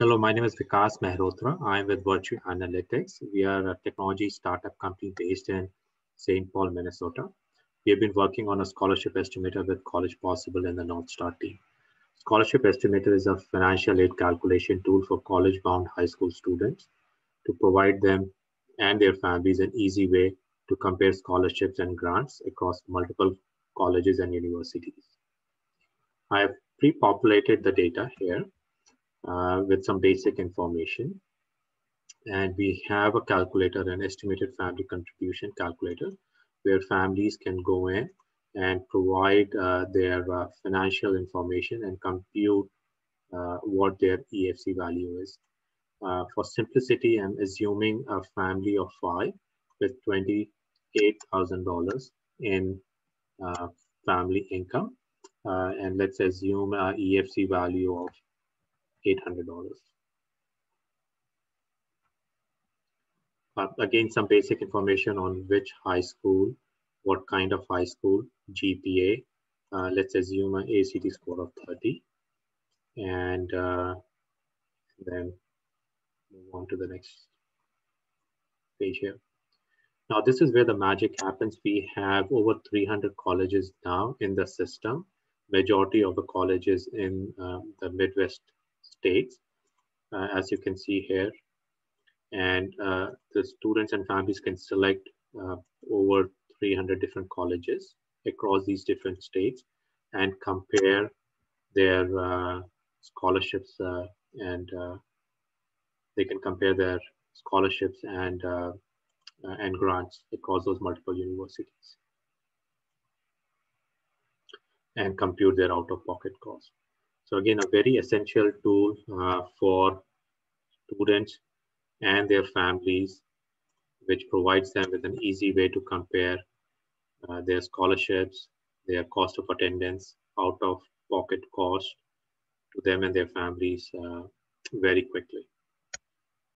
Hello, my name is Vikas Mehrotra. I'm with Virtue Analytics. We are a technology startup company based in St. Paul, Minnesota. We have been working on a scholarship estimator with College Possible and the North Star team. Scholarship estimator is a financial aid calculation tool for college-bound high school students to provide them and their families an easy way to compare scholarships and grants across multiple colleges and universities. I have pre-populated the data here with some basic information. And we have a calculator, an estimated family contribution calculator, where families can go in and provide their financial information and compute what their EFC value is. For simplicity, I'm assuming a family of 5 with $28,000 in uh, family income. And let's assume a EFC value of $800. Again, some basic information on which high school, what kind of high school, GPA. Let's assume an ACT score of 30. And then move on to the next page here. Now, this is where the magic happens. We have over 300 colleges now in the system, majority of the colleges in the Midwest states, as you can see here. And the students and families can select over 300 different colleges across these different states and compare their scholarships and they can compare their scholarships and grants across those multiple universities and compute their out-of-pocket costs. So again, a very essential tool for students and their families, which provides them with an easy way to compare their scholarships, their cost of attendance, out-of-pocket cost to them and their families very quickly.